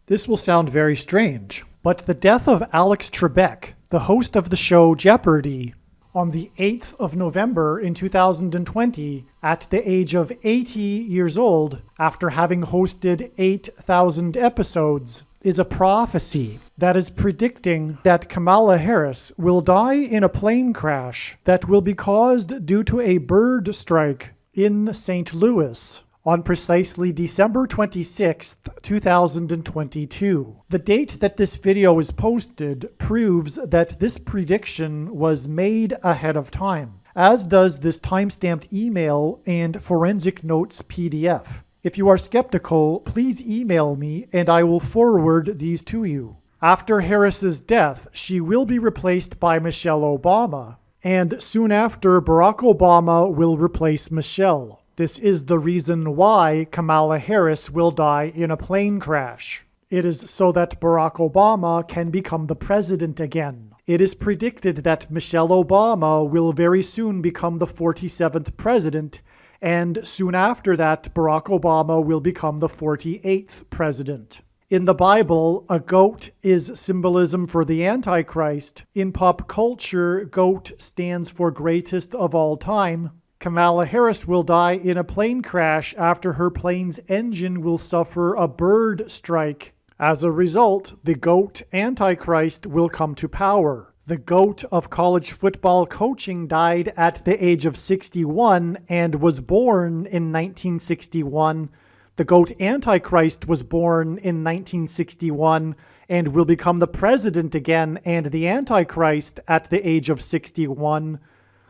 This will sound very strange, but the death of Alex Trebek, the host of the show Jeopardy, on the 8th of November in 2020, at the age of 80 years old, after having hosted 8,000 episodes, is a prophecy that is predicting that Kamala Harris will die in a plane crash that will be caused due to a bird strike in St. Louis on precisely December 26th, 2022. The date that this video is posted proves that this prediction was made ahead of time, as does this timestamped email and forensic notes PDF. If you are skeptical, please email me and I will forward these to you. After Harris's death, she will be replaced by Michelle Obama, and soon after, Barack Obama will replace Michelle. This is the reason why Kamala Harris will die in a plane crash. It is so that Barack Obama can become the president again. It is predicted that Michelle Obama will very soon become the 47th president, and soon after that, Barack Obama will become the 48th president. In the Bible, a goat is symbolism for the Antichrist. In pop culture, goat stands for greatest of all time. Kamala Harris will die in a plane crash after her plane's engine will suffer a bird strike. As a result, the GOAT Antichrist will come to power. The GOAT of college football coaching died at the age of 61 and was born in 1961. The GOAT Antichrist was born in 1961 and will become the president again and the Antichrist at the age of 61.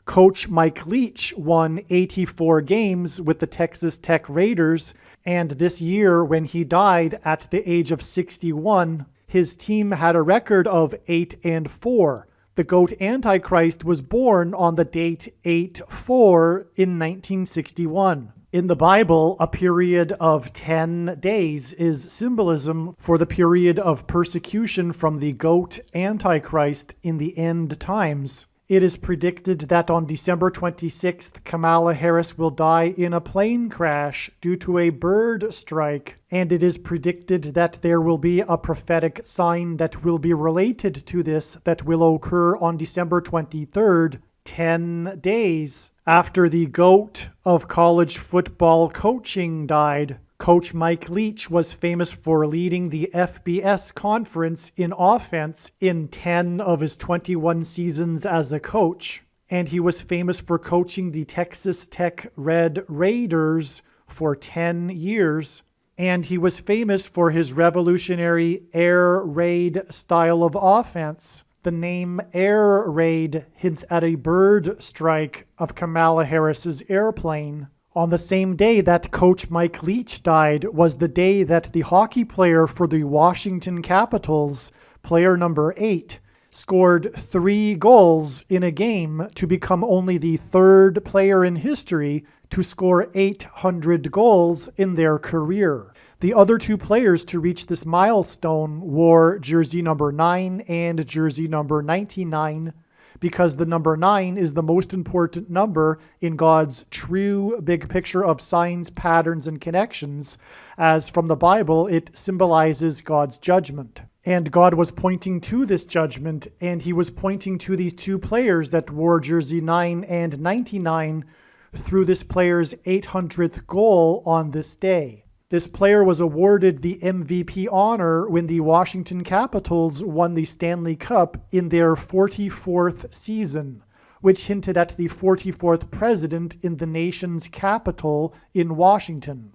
Coach Mike Leach won 84 games with the Texas Tech Raiders, and this year when he died at the age of 61, his team had a record of 8-4. The GOAT Antichrist was born on the date 8/4 in 1961. In the Bible, a period of 10 days is symbolism for the period of persecution from the GOAT Antichrist in the end times. It is predicted that on December 26th, Kamala Harris will die in a plane crash due to a bird strike, and it is predicted that there will be a prophetic sign that will be related to this that will occur on December 23rd, 10 days after the GOAT of college football coaching died. Coach Mike Leach was famous for leading the FBS conference in offense in 10 of his 21 seasons as a coach, and he was famous for coaching the Texas Tech Red Raiders for 10 years, and he was famous for his revolutionary air raid style of offense. The name Air Raid hints at a bird strike of Kamala Harris's airplane. On the same day that Coach Mike Leach died was the day that the hockey player for the Washington Capitals, player number 8, scored 3 goals in a game to become only the 3rd player in history to score 800 goals in their career. The other 2 players to reach this milestone wore jersey number 9 and jersey number 99, because the number 9 is the most important number in God's true big picture of signs, patterns, and connections, as from the Bible it symbolizes God's judgment. And God was pointing to this judgment, and he was pointing to these 2 players that wore jersey 9 and 99 through this player's 800th goal on this day. This player was awarded the MVP honor when the Washington Capitals won the Stanley Cup in their 44th season, which hinted at the 44th president in the nation's capital in Washington.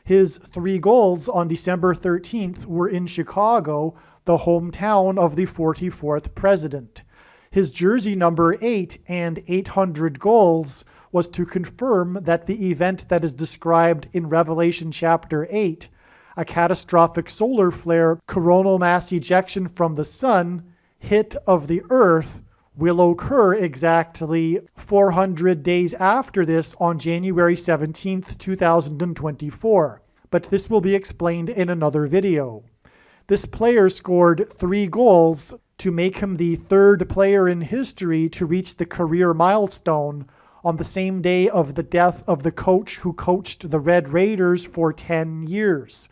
His 3 goals on December 13th were in Chicago, the hometown of the 44th president. His jersey number 8 and 800 goals was to confirm that the event that is described in Revelation chapter 8, a catastrophic solar flare, coronal mass ejection from the sun, hit of the earth, will occur exactly 400 days after this on January 17th, 2024. But this will be explained in another video. This player scored 3 goals to make him the 3rd player in history to reach the career milestone on the same day of the death of the coach who coached the Red Raiders for 10 years.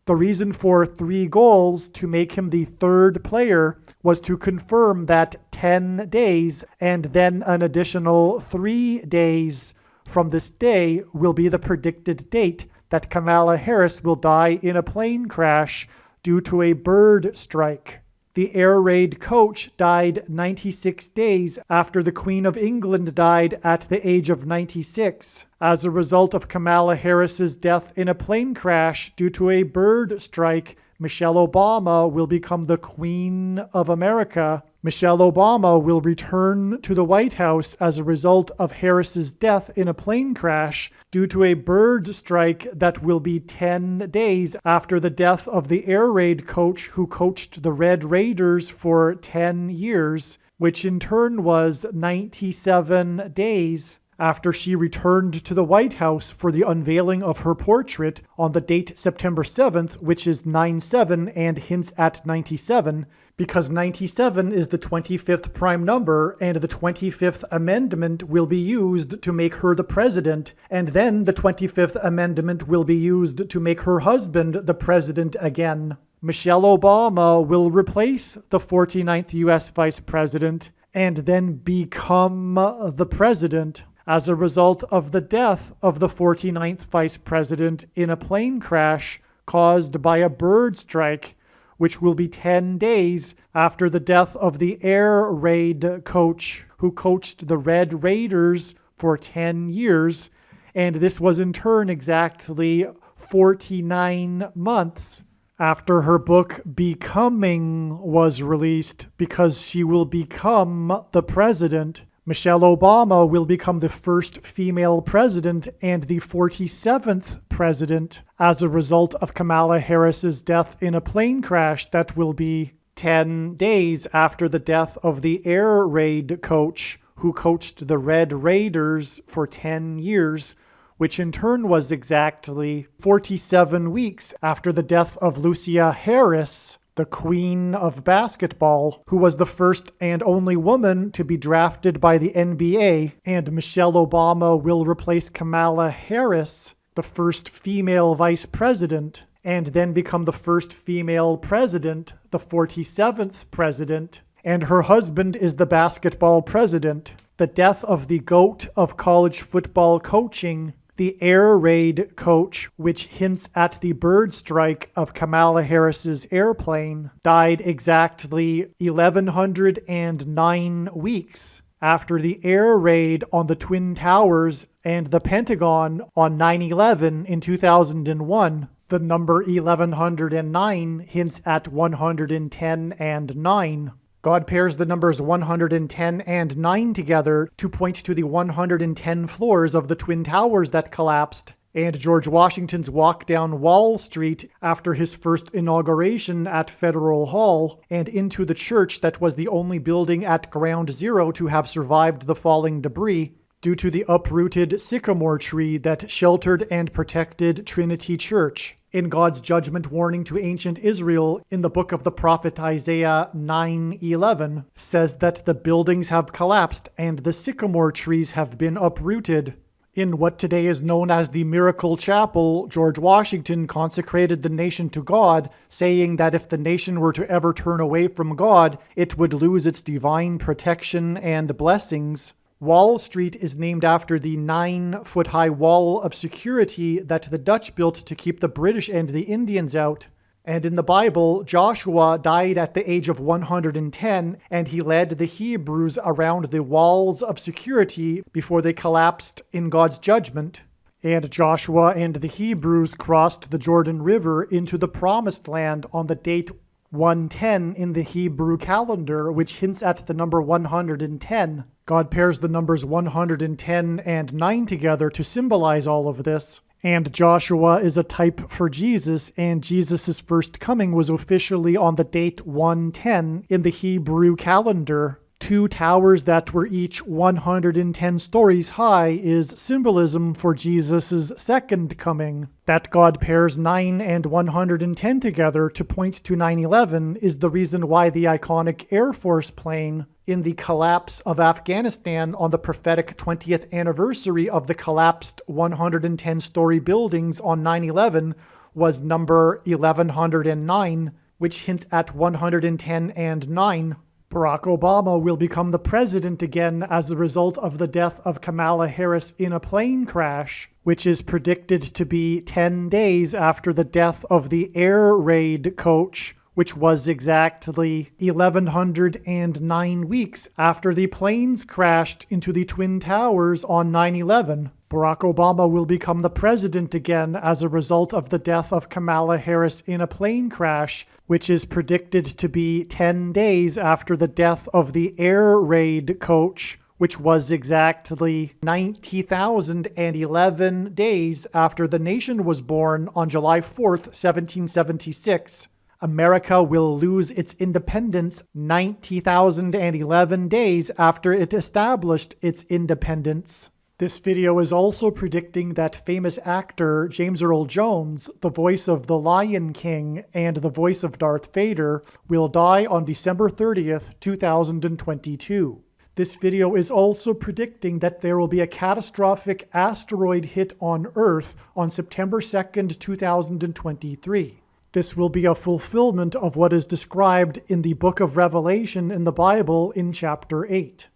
The reason for 3 goals to make him the 3rd player was to confirm that 10 days and then an additional 3 days from this day will be the predicted date that Kamala Harris will die in a plane crash due to a bird strike. The air raid coach died 96 days after the Queen of England died at the age of 96 as a result of Kamala Harris's death in a plane crash due to a bird strike. Michelle Obama will become the Queen of America. Michelle Obama will return to the White House as a result of Harris's death in a plane crash due to a bird strike that will be 10 days after the death of the air raid coach who coached the Red Raiders for 10 years, which in turn was 97 days after she returned to the White House for the unveiling of her portrait on the date September 7th, which is 9/7 and hints at 97, because 97 is the 25th prime number, and the 25th Amendment will be used to make her the president, and then the 25th Amendment will be used to make her husband the president again. Michelle Obama will replace the 49th U.S. Vice President and then become the president as a result of the death of the 49th Vice President in a plane crash caused by a bird strike, which will be 10 days after the death of the air raid coach who coached the Red Raiders for 10 years, and this was in turn exactly 49 months after her book Becoming was released, because she will become the president. Michelle Obama will become the first female president and the 47th president as a result of Kamala Harris's death in a plane crash that will be 10 days after the death of the air raid coach who coached the Red Raiders for 10 years, which in turn was exactly 47 weeks after the death of Lucia Harris, the Queen of Basketball, who was the first and only woman to be drafted by the NBA, and Michelle Obama will replace Kamala Harris, the first female vice president, and then become the first female president, the 47th president, and her husband is the basketball president. The death of the GOAT of college football coaching, the air raid coach, which hints at the bird strike of Kamala Harris's airplane, died exactly 1,109 weeks after the air raid on the Twin Towers and the Pentagon on 9/11 in 2001. The number 1109 hints at 110 and 9. God pairs the numbers 110 and 9 together to point to the 110 floors of the Twin Towers that collapsed, and George Washington's walk down Wall Street after his first inauguration at Federal Hall, and into the church that was the only building at Ground Zero to have survived the falling debris, due to the uprooted sycamore tree that sheltered and protected Trinity Church. In God's judgment warning to ancient Israel in the book of the prophet Isaiah 9:11 says that the buildings have collapsed and the sycamore trees have been uprooted. In what today is known as the Miracle Chapel, George Washington consecrated the nation to God, saying that if the nation were to ever turn away from God, it would lose its divine protection and blessings. Wall Street is named after the 9-foot-high wall of security that the Dutch built to keep the British and the Indians out. And in the Bible, Joshua died at the age of 110, and he led the Hebrews around the walls of security before they collapsed in God's judgment. And Joshua and the Hebrews crossed the Jordan River into the Promised Land on the date 110 in the Hebrew calendar, which hints at the number 110. God pairs the numbers 110 and 9 together to symbolize all of this. And Joshua is a type for Jesus, and Jesus' first coming was officially on the date 110 in the Hebrew calendar. 2 towers that were each 110 stories high is symbolism for Jesus' second coming. That God pairs 9 and 110 together to point to 9/11 is the reason why the iconic Air Force plane in the collapse of Afghanistan on the prophetic 20th anniversary of the collapsed 110-story buildings on 9/11 was number 1109, which hints at 110 and 9. Barack Obama will become the president again as a result of the death of Kamala Harris in a plane crash, which is predicted to be 10 days after the death of the air raid coach, which was exactly 1109 weeks after the planes crashed into the Twin Towers on 9/11. Barack Obama will become the president again as a result of the death of Kamala Harris in a plane crash, which is predicted to be 10 days after the death of the air raid coach, which was exactly 90,011 days after the nation was born on July 4th, 1776. America will lose its independence 90,011 days after it established its independence. This video is also predicting that famous actor James Earl Jones, the voice of the Lion King and the voice of Darth Vader, will die on December 30th, 2022. This video is also predicting that there will be a catastrophic asteroid hit on Earth on September 2nd, 2023. This will be a fulfillment of what is described in the book of Revelation in the Bible in chapter 8.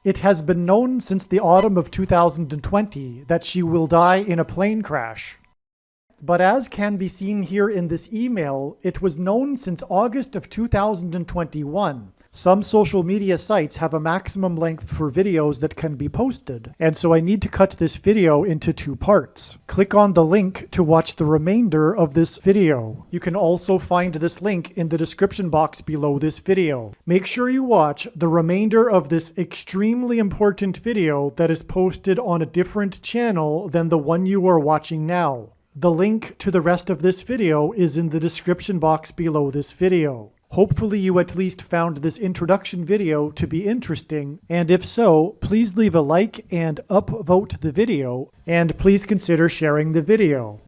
It has been known since the autumn of 2020 that she will die in a plane crash. But as can be seen here in this email, it was known since August of 2021. Some social media sites have a maximum length for videos that can be posted, and so I need to cut this video into 2 parts. Click on the link to watch the remainder of this video. You can also find this link in the description box below this video. Make sure you watch the remainder of this extremely important video that is posted on a different channel than the one you are watching now. The link to the rest of this video is in the description box below this video. Hopefully you at least found this introduction video to be interesting, and if so, please leave a like and upvote the video, and please consider sharing the video.